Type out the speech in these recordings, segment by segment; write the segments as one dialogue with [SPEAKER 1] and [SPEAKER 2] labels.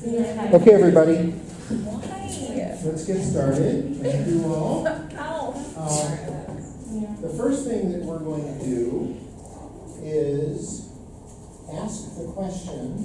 [SPEAKER 1] Okay, everybody,
[SPEAKER 2] Why?
[SPEAKER 1] let's get started. Thank you all.
[SPEAKER 2] Ow.
[SPEAKER 1] The first thing that we're going to do is ask the question,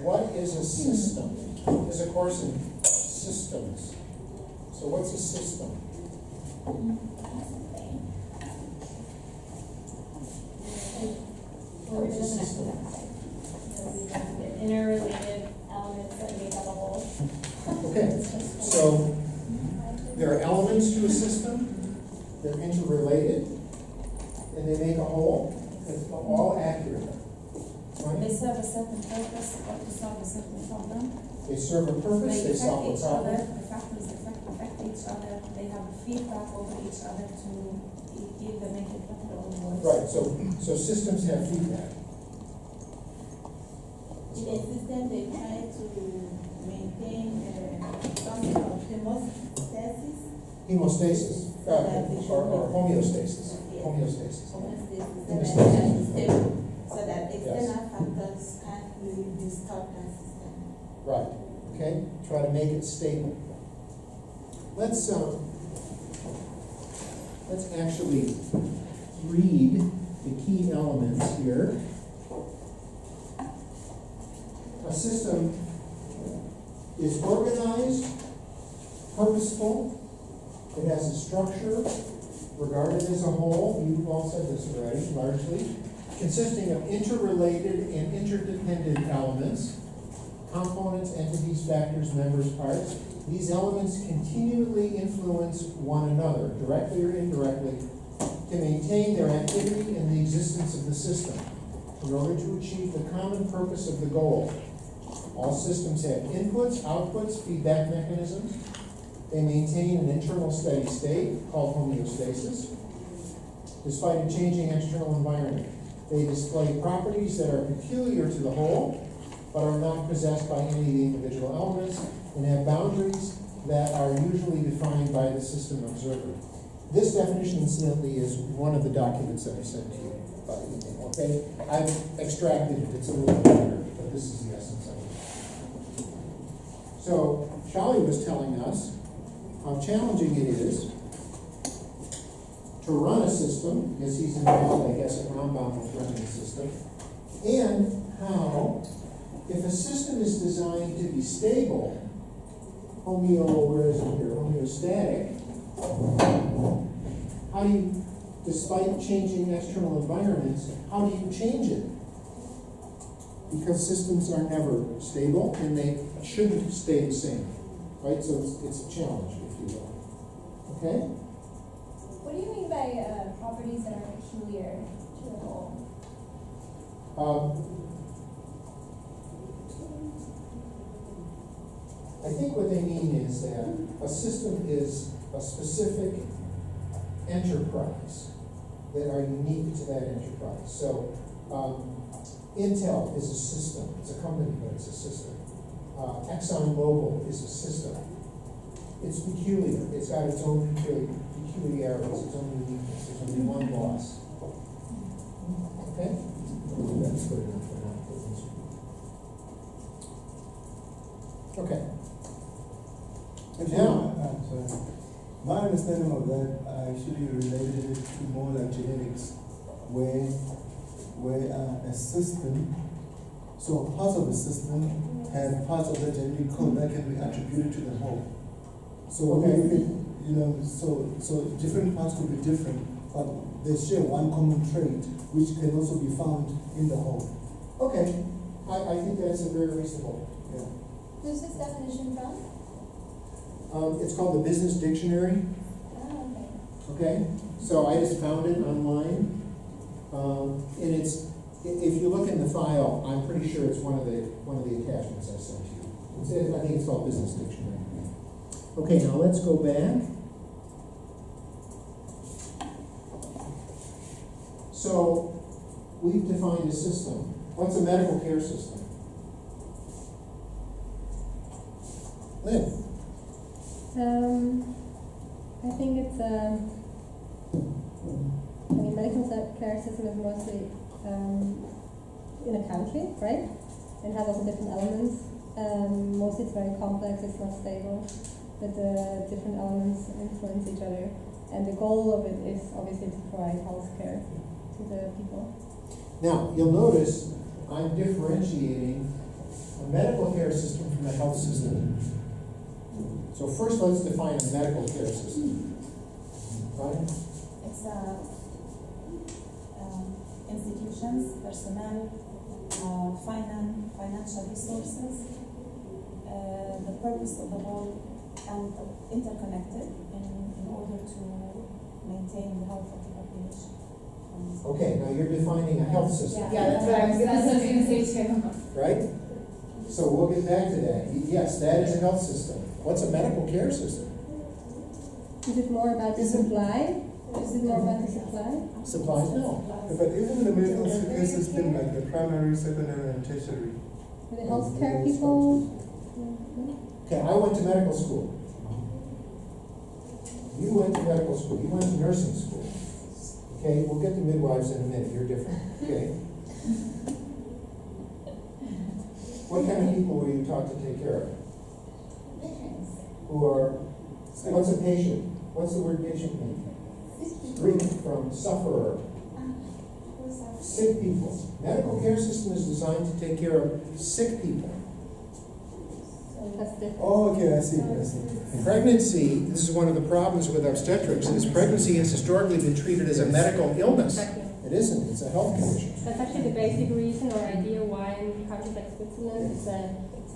[SPEAKER 1] what is a system? There's a course in systems. So what's a system? What's a system?
[SPEAKER 3] Interrelated elements that make up a whole.
[SPEAKER 1] Okay, so there are elements to a system, they're interrelated, and they make a whole. It's all accurate.
[SPEAKER 4] They
[SPEAKER 1] Right?
[SPEAKER 4] serve a certain purpose or to solve a certain problem.
[SPEAKER 1] They serve a purpose,
[SPEAKER 4] They
[SPEAKER 1] they
[SPEAKER 4] affect
[SPEAKER 1] solve a
[SPEAKER 4] each other,
[SPEAKER 1] problem.
[SPEAKER 4] the factors affect each other. They have feedback over each other to either make it better or worse.
[SPEAKER 1] Right, so systems have feedback.
[SPEAKER 5] In a system, they try to maintain some sort of homeostasis.
[SPEAKER 1] Hemostasis, or homeostasis. Homeostasis.
[SPEAKER 5] Homeostasis, so that it is stable, so that external factors can't really disturb that system.
[SPEAKER 1] Right, okay, try to make it stable. Let's actually read the key elements here. A system is organized, purposeful, it has a structure, regarded as a whole, you've all said this already, largely, consisting of interrelated and interdependent elements, components, entities, factors, members, parts. These elements continually influence one another, directly or indirectly, to maintain their activity and the existence of the system, in order to achieve the common purpose of the goal. All systems have inputs, outputs, feedback mechanisms. They maintain an internal steady state called homeostasis, despite a changing external environment. They display properties that are peculiar to the whole, but are not possessed by any of the individual elements, and have boundaries that are usually defined by the system observer. This definition, incidentally, is one of the documents that I sent to you by email, okay? I've extracted it, it's a little bit longer, but this is the essence of it. So, Shali was telling us how challenging it is to run a system, because he's involved, I guess, at Rambam with running a system, and how, if a system is designed to be stable, homeostatic, how do you, despite changing external environments, how do you change it? Because systems are never stable, and they shouldn't stay the same, right? So it's a challenge, if you will. Okay?
[SPEAKER 3] What do you mean by properties that are peculiar to the whole?
[SPEAKER 1] I think what they mean is that a system is a specific enterprise that are unique to that enterprise. So, Intel is a system. It's a company, but it's a system. ExxonMobil is a system. It's peculiar. It's got its own peculiarities, its own uniqueness. There's only one boss. Okay? That's good enough for now. Okay.
[SPEAKER 6] Sorry. My understanding of that actually related it to more than genetics, where a system, so parts of the system have parts of the genetic code that can be attributed to the whole. So
[SPEAKER 1] Okay.
[SPEAKER 6] so different parts could be different, but they share one common trait, which can also be found in the whole.
[SPEAKER 1] Okay. I think that's a very reasonable. Yeah.
[SPEAKER 3] Who's this definition from?
[SPEAKER 1] It's called the Business Dictionary.
[SPEAKER 3] Oh, okay.
[SPEAKER 1] Okay, so I just found it online, and it's, if you look in the file, I'm pretty sure it's one of the attachments I sent you. I think it's called Business Dictionary. Okay, now let's go back. So we've defined a system. What's a medical care system? Lynn?
[SPEAKER 7] I think it's medical care system is mostly in a country, right? And has also different elements Mostly it's very complex, it's not stable, but the different elements influence each other. And the goal of it is obviously to provide health care to the people.
[SPEAKER 1] Now, you'll notice I'm differentiating a medical care system from a health system. So first, let's define a medical care system. Right?
[SPEAKER 4] It's institutions, personnel, financial resources, the purpose of the whole, and interconnected in order to maintain the health of the population.
[SPEAKER 1] Okay, now you're defining a health system,
[SPEAKER 2] Yeah, that's what I was gonna say too.
[SPEAKER 1] right? So we'll get back to that. Yes, that is a health system. What's a medical care system?
[SPEAKER 7] Is it more about the supply? Is it more about the supply?
[SPEAKER 1] Supplies, no.
[SPEAKER 6] But even the medical care system, like the primary, secondary, and tertiary.
[SPEAKER 7] For the healthcare people?
[SPEAKER 1] Okay, I went to medical school. You went to medical school. You went to nursing school. Okay, we'll get to midwives in a minute. You're different. Okay. What kind of people were you taught to take care of? Who are, what's a patient? What's the word patient mean? Greek from sufferer. Sick people. Medical care system is designed to take care of sick people.
[SPEAKER 7] That's different.
[SPEAKER 6] Oh, okay, I see.
[SPEAKER 1] Pregnancy, this is one of the problems with obstetrics, is pregnancy has historically been treated as a medical illness.
[SPEAKER 7] Exactly.
[SPEAKER 1] It isn't, it's a health condition.
[SPEAKER 7] That's actually the basic reason or idea why in countries like Switzerland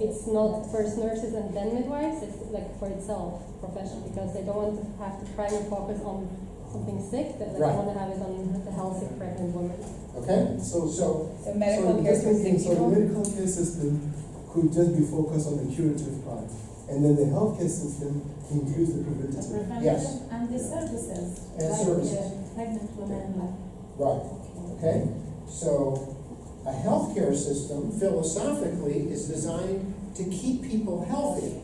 [SPEAKER 7] it's not first nurses and then midwives, it's like for itself profession, because they don't want to have to primary focus on something sick, but they
[SPEAKER 1] Right.
[SPEAKER 7] want to have it on the healthy pregnant woman.
[SPEAKER 1] Okay?
[SPEAKER 6] So
[SPEAKER 2] So medical
[SPEAKER 6] the
[SPEAKER 2] care for
[SPEAKER 6] different
[SPEAKER 2] sick
[SPEAKER 6] thing, so the
[SPEAKER 2] people.
[SPEAKER 6] medical care system could just be focused on the curative part, and then the healthcare system includes the
[SPEAKER 4] The
[SPEAKER 6] preventative.
[SPEAKER 1] Yes.
[SPEAKER 4] prevention and the services.
[SPEAKER 1] And
[SPEAKER 4] like,
[SPEAKER 1] services.
[SPEAKER 4] Pregnant women, like.
[SPEAKER 1] Right, okay? So a healthcare system philosophically is designed to keep people healthy.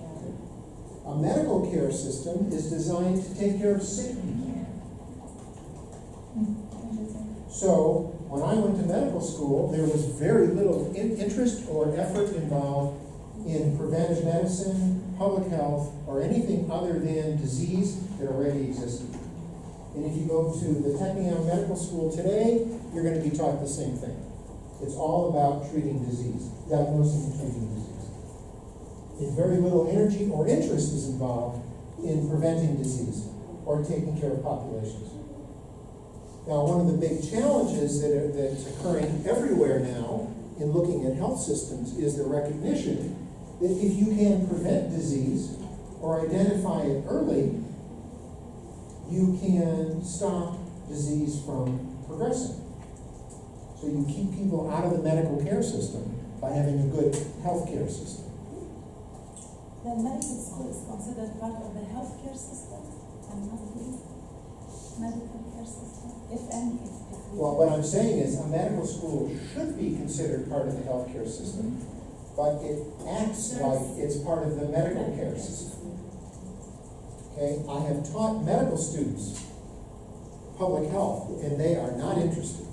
[SPEAKER 1] A medical care system is designed to take care of sick people. So when I went to medical school, there was very little interest or effort involved in preventive medicine, public health, or anything other than disease that already existed. And if you go to the Technion Medical School today, you're going to be taught the same thing. It's all about treating disease, diagnosing and treating disease. And very little energy or interest is involved in preventing disease or taking care of populations. Now, one of the big challenges that's occurring everywhere now in looking at health systems is the recognition that if you can prevent disease or identify it early, you can stop disease from progressing. So you keep people out of the medical care system by having a good health care system.
[SPEAKER 4] The medical school is considered part of the healthcare system and not the medical care system, if any.
[SPEAKER 1] Well, what I'm saying is a medical school should be considered part of the healthcare system, but it acts like it's part of the medical care system. Okay, I have taught medical students public health, and they are not interested.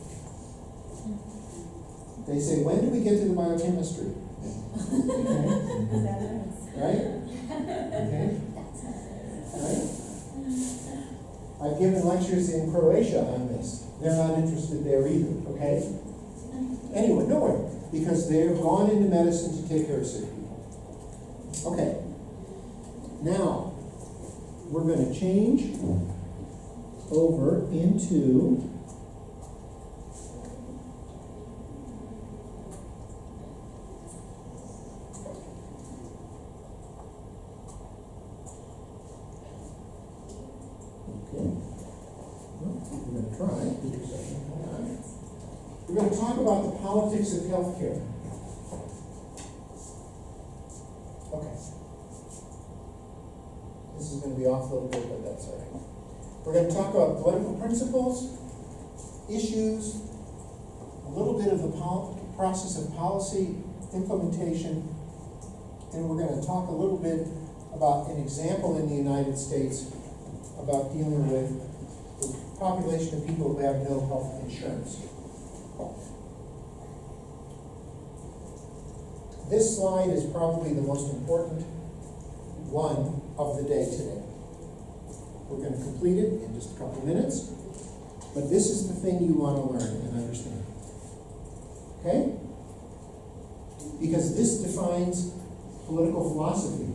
[SPEAKER 1] They say, when do we get to the biochemistry? Right? Okay? Right? I've given lectures in Croatia on this. They're not interested there either, okay? Anyway, nowhere, because they've gone into medicine to take care of sick people. Okay. Now, we're going to change over into we're going to try. We're going to talk about the politics of healthcare. Okay. This is going to be off a little bit, but that's all right. We're going to talk about political principles, issues, a little bit of the process of policy implementation, and we're going to talk a little bit about an example in the United States about dealing with the population of people who have no health insurance. This slide is probably the most important one of the day today. We're going to complete it in just a couple of minutes, but this is the thing you want to learn and understand. Okay? Because this defines political philosophy.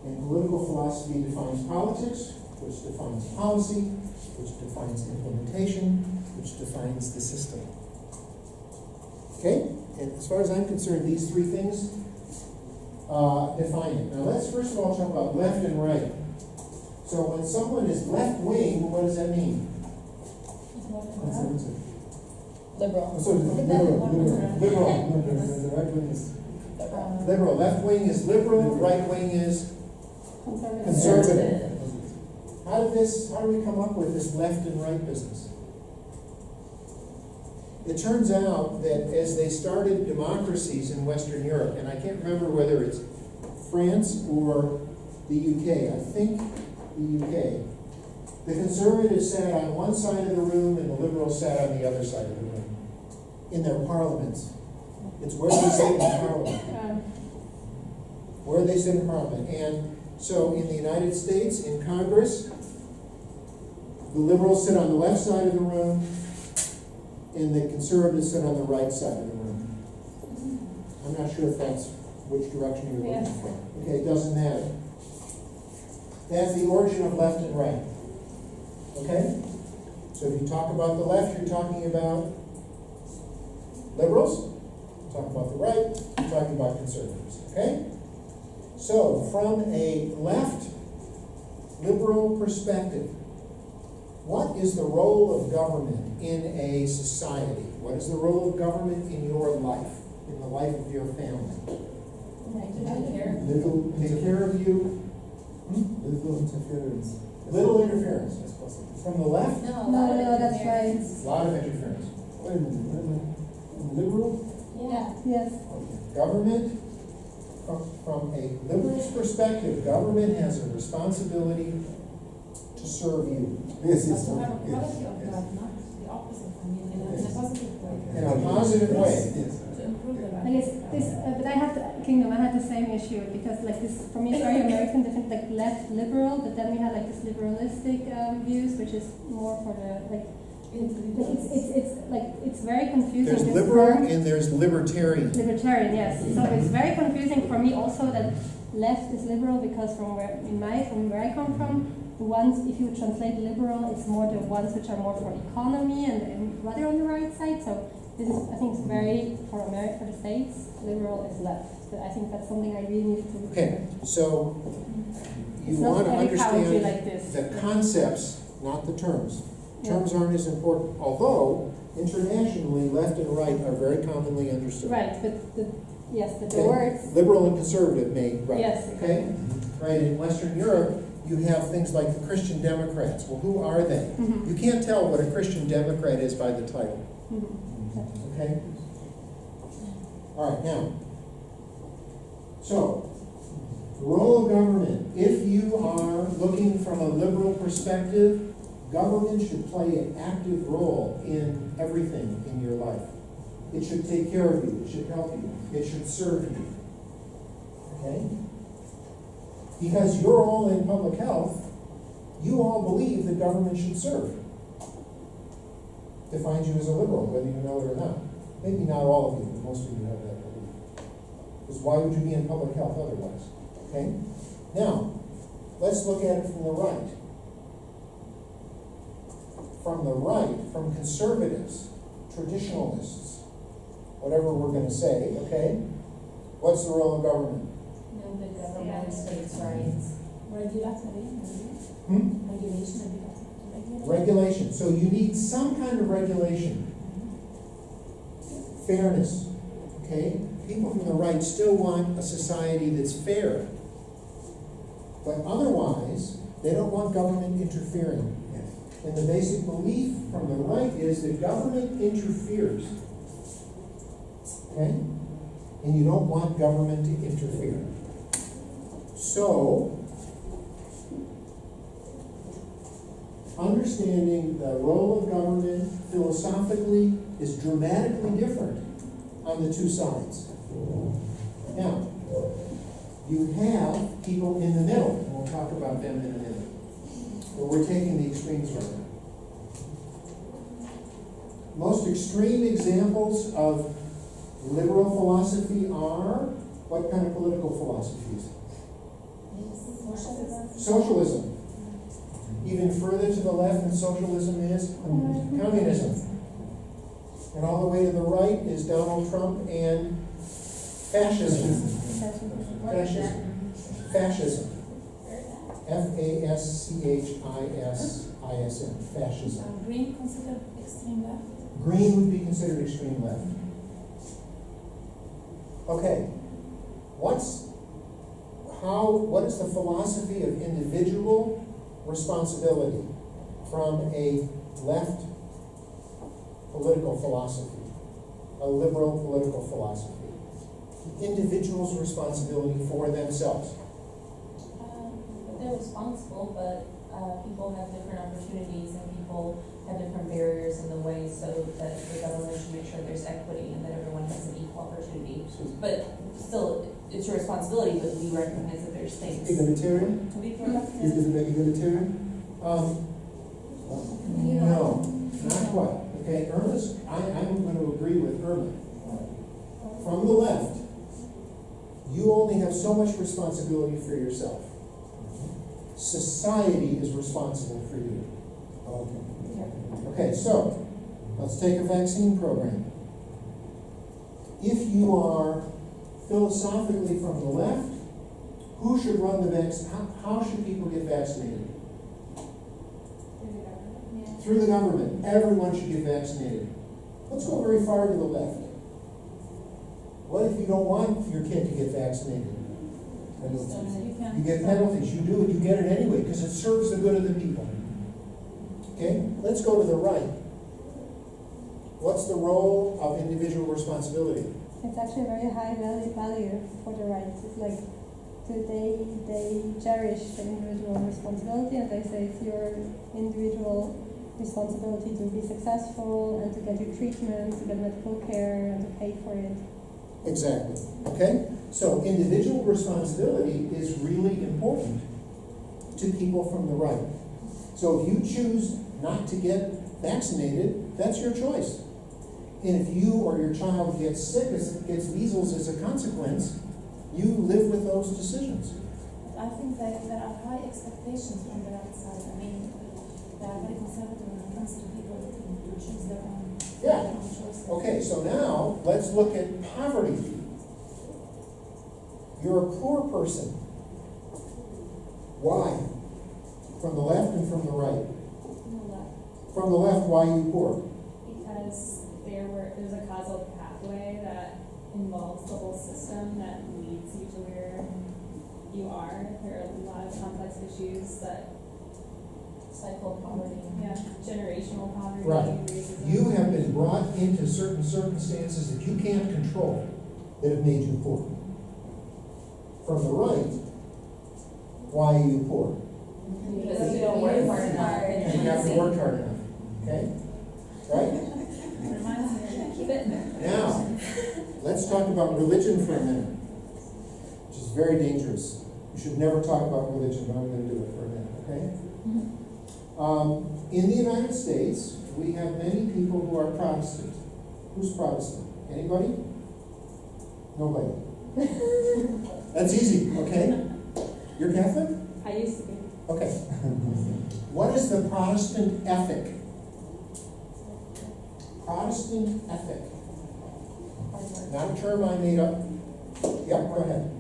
[SPEAKER 1] And political philosophy defines politics, which defines policy, which defines implementation, which defines the system. Okay? And as far as I'm concerned, these three things define it. Now let's first of all talk about left and right. So when someone is left wing, what does that mean?
[SPEAKER 6] Conservative.
[SPEAKER 2] Liberal.
[SPEAKER 6] Oh, sorry, liberal. No, the right wing is
[SPEAKER 1] Liberal. Left wing is liberal, right wing is
[SPEAKER 7] Conservative.
[SPEAKER 1] conservative. How do we come up with this left and right business? It turns out that as they started democracies in Western Europe, and I can't remember whether it's France or the UK, I think the UK, the conservatives sat on one side of the room and the liberals sat on the other side of the room in their parliaments. It's where they sit in parliament. Where they sit in parliament. And so in the United States, in Congress, the liberals sit on the left side of the room and the conservatives sit on the right side of the room. I'm not sure if that's which direction you're looking for. Okay, it doesn't matter. That's the origin of left and right. Okay? So if you talk about the left, you're talking about liberals. You talk about the right, you're talking about conservatives. Okay? So from a left liberal perspective, what is the role of government in a society? What is the role of government in your life, in the life of your family? Take care of you.
[SPEAKER 6] little interference.
[SPEAKER 1] Little interference.
[SPEAKER 6] As possible.
[SPEAKER 1] From the left,
[SPEAKER 2] No,
[SPEAKER 7] that's right.
[SPEAKER 1] a lot of interference.
[SPEAKER 6] Wait a minute. Liberal?
[SPEAKER 3] Yeah.
[SPEAKER 7] Yes.
[SPEAKER 1] Government, from a liberal's perspective, government has a responsibility to serve you.
[SPEAKER 6] Yes, yes.
[SPEAKER 4] So have a
[SPEAKER 6] Yes,
[SPEAKER 4] quality of
[SPEAKER 6] yes.
[SPEAKER 4] God, not the opposite, I mean, in a positive way.
[SPEAKER 1] In a positive way.
[SPEAKER 6] Yes.
[SPEAKER 4] To improve the life.
[SPEAKER 7] I guess this, but I have Kingdom, I had the same issue because like this, for me it's very American, different, like left liberal, but then we had like this liberalistic views, which is more for the, like, it's very confusing.
[SPEAKER 1] There's
[SPEAKER 7] this
[SPEAKER 1] liberal
[SPEAKER 7] term.
[SPEAKER 1] and there's libertarian.
[SPEAKER 7] Libertarian, yes. So it's very confusing for me also that left is liberal because from where I come from, the ones, if you translate liberal, it's more the ones which are more for economy and rather on the right side. So this is, I think, it's very for America, for the States, liberal is left. But I think that's something I really need to.
[SPEAKER 1] Okay, so you
[SPEAKER 7] It's not
[SPEAKER 1] want to
[SPEAKER 7] every country
[SPEAKER 1] understand
[SPEAKER 7] like this.
[SPEAKER 1] the concepts, not the terms.
[SPEAKER 7] Yeah.
[SPEAKER 1] Terms aren't as important, although internationally, left and right are very commonly understood.
[SPEAKER 7] Right, but the
[SPEAKER 1] Okay?
[SPEAKER 7] words.
[SPEAKER 1] Liberal and conservative may, right.
[SPEAKER 7] Yes.
[SPEAKER 1] Okay? Right, in Western Europe, you have things like the Christian Democrats. Well, who are they?
[SPEAKER 7] Mhm.
[SPEAKER 1] You can't tell what a Christian Democrat is by the title.
[SPEAKER 7] Mhm.
[SPEAKER 1] Okay? All right, now. So, the role of government. If you are looking from a liberal perspective, government should play an active role in everything in your life. It should take care of you. It should help you. It should serve you. Okay? Because you're all in public health, you all believe that government should serve. Defines you as a liberal, whether you know it or not. Maybe not all of you, but most of you have that belief. Because why would you be in public health otherwise? Okay? Now, let's look at it from the right. From the right, from conservatives, traditionalists, whatever we're going to say, okay? What's the role of government?
[SPEAKER 4] No, the government states' rights. Regulatory,
[SPEAKER 1] Hmm?
[SPEAKER 4] regulation,
[SPEAKER 1] Regulation. So you need some kind of regulation. Fairness. Okay? People from the right still want a society that's fair. But otherwise, they don't want government interfering. And the basic belief from the right is that government interferes. Okay? And you don't want government to interfere. So, understanding the role of government philosophically is dramatically different on the two sides. Now, you have people in the middle, and we'll talk about them in a minute. But we're taking the extremes right now. Most extreme examples of liberal philosophy are, what kind of political philosophies? Socialism. Even further to the left than socialism is communism. And all the way to the right is Donald Trump and fascism. Fascism. Fascism. F-A-S-C-H-I-S-I-S-M. Fascism.
[SPEAKER 4] Green considered extreme left?
[SPEAKER 1] Green would be considered extreme left. Okay. What is the philosophy of individual responsibility from a left political philosophy, a liberal political philosophy? Individuals' responsibility for themselves.
[SPEAKER 8] They're responsible, but people have different opportunities and people have different barriers in the way, so that the government should make sure there's equity and that everyone has an equal opportunity. But still, it's your responsibility, but we recognize that there's things.
[SPEAKER 6] Egalitarian?
[SPEAKER 4] To be productive?
[SPEAKER 6] Is it egalitarian?
[SPEAKER 1] No, not quite. Okay, Irma's, I'm going to agree with Irma. From the left, you only have so much responsibility for yourself. Society is responsible for you.
[SPEAKER 6] Okay.
[SPEAKER 1] Okay, so let's take a vaccine program. If you are philosophically from the left, who should run the vaccine? How should people get vaccinated? Through the government. Everyone should get vaccinated. Let's go very far to the left. What if you don't want your kid to get vaccinated? You get penalties. You do it. You get it anyway because it serves the good of the people. Okay? Let's go to the right. What's the role of individual responsibility?
[SPEAKER 7] It's actually a very high value for the right. It's like they cherish the individual responsibility, and they say it's your individual responsibility to be successful and to get your treatment, to get medical care, and to pay for it.
[SPEAKER 1] Exactly. Okay? So individual responsibility is really important to people from the right. So if you choose not to get vaccinated, that's your choice. And if you or your child gets sick, gets measles as a consequence, you live with those decisions.
[SPEAKER 4] I think that there are high expectations from the right side. I mean, they are very conservative when it comes to people to choose their own,
[SPEAKER 1] Yeah.
[SPEAKER 4] choices.
[SPEAKER 1] Okay, so now let's look at poverty. You're a poor person. Why? From the left and from the right. From the left, why are you poor?
[SPEAKER 2] Because there's a causal pathway that involves the whole system that leads you to where you are. There are a lot of complex issues that
[SPEAKER 8] Cycle of poverty.
[SPEAKER 2] generational poverty,
[SPEAKER 1] Right.
[SPEAKER 2] racism.
[SPEAKER 1] You have been brought into certain circumstances that you can't control that have made you poor. From the right, why are you poor?
[SPEAKER 8] Because you don't work hard enough.
[SPEAKER 1] You haven't worked hard enough. Okay? Right?
[SPEAKER 4] Reminds me.
[SPEAKER 2] Keep it.
[SPEAKER 1] Now, let's talk about religion for a minute, which is very dangerous. You should never talk about religion, but I'm going to do it for a minute, okay? In the United States, we have many people who are Protestant. Who's Protestant? Anybody? Nobody. That's easy, okay? You're Catholic?
[SPEAKER 7] I used to be.
[SPEAKER 1] Okay. What is the Protestant ethic? Protestant ethic. Not a term I made up. Yep, go ahead.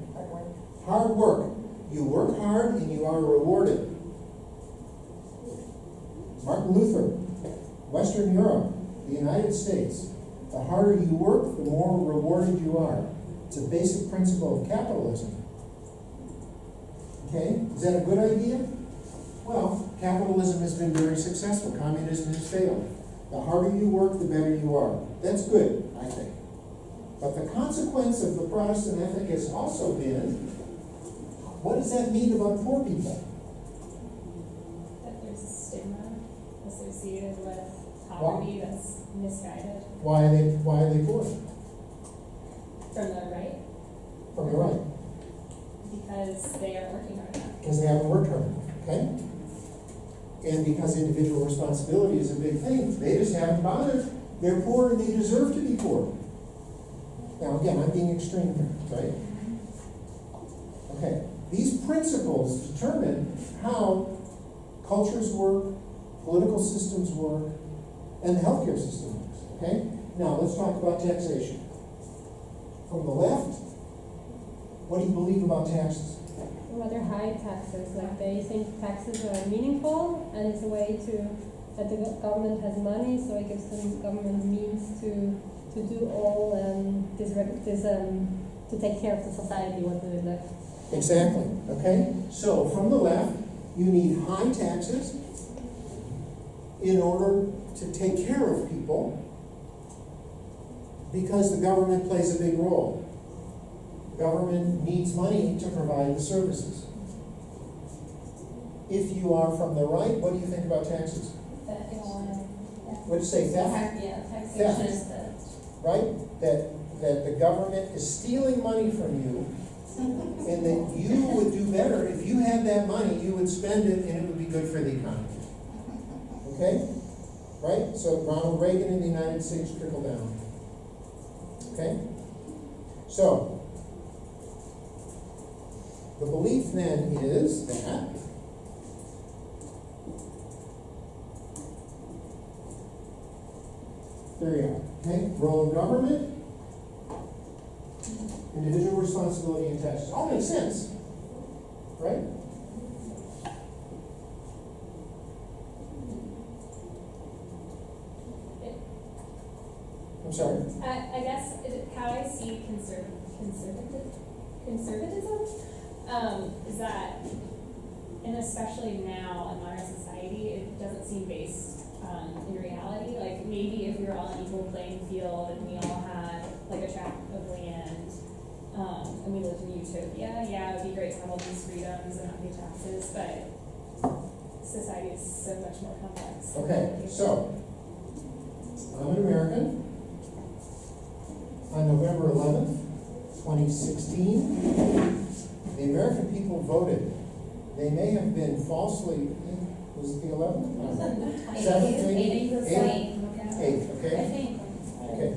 [SPEAKER 1] Hard work. You work hard and you are rewarded. Martin Luther, Western Europe, the United States. The harder you work, the more rewarded you are. It's a basic principle of capitalism. Okay, is that a good idea? Well, capitalism has been very successful. Communism has failed. The harder you work, the better you are. That's good, I think. But the consequence of the Protestant ethic has also been, what does that mean about poor people?
[SPEAKER 2] That there's a stigma associated with poverty that's misguided
[SPEAKER 1] Why are they poor?
[SPEAKER 2] from the right.
[SPEAKER 1] From the right,
[SPEAKER 2] because they are working hard enough.
[SPEAKER 1] because they haven't worked hard enough, okay? And because individual responsibility is a big thing, they just haven't bothered. They're poor and they deserve to be poor. Now, again, I'm being extreme here, right? Okay, these principles determine how cultures work, political systems work, and the healthcare system works, okay? Now, let's talk about taxation. From the left, what do you believe about taxes?
[SPEAKER 7] Rather high taxes, like they think taxes are meaningful and it's a way that the government has money, so it gives them government means to do all to take care of the society, what they left.
[SPEAKER 1] Exactly, okay? So, from the left, you need high taxes in order to take care of people because the government plays a big role. Government needs money to provide the services. If you are from the right, what do you think about taxes? What do you say, theft?
[SPEAKER 8] Yeah, taxation is the.
[SPEAKER 1] Right? That the government is stealing money from you, and that you would do better if you had that money, you would spend it and it would be good for the economy. Okay? Right? So Ronald Reagan in the United States trickle down. Okay? So, the belief then is that there you are. Okay? Role of government, individual responsibility and taxes. All makes sense. Right? I'm sorry.
[SPEAKER 2] I guess how I see conservatism is that, and especially now in modern society, it doesn't seem based in reality. Like maybe if we were all on an equal playing field and we all had like a tract of land and we lived in utopia, yeah, it would be great to have all these freedoms and not pay taxes, but society is so much more complex.
[SPEAKER 1] Okay, so I'm an American. On November 11th, 2016, the American people voted. They may have been falsely, was it the 11th? 7th, maybe? 8th, okay?
[SPEAKER 8] I think.
[SPEAKER 1] Okay.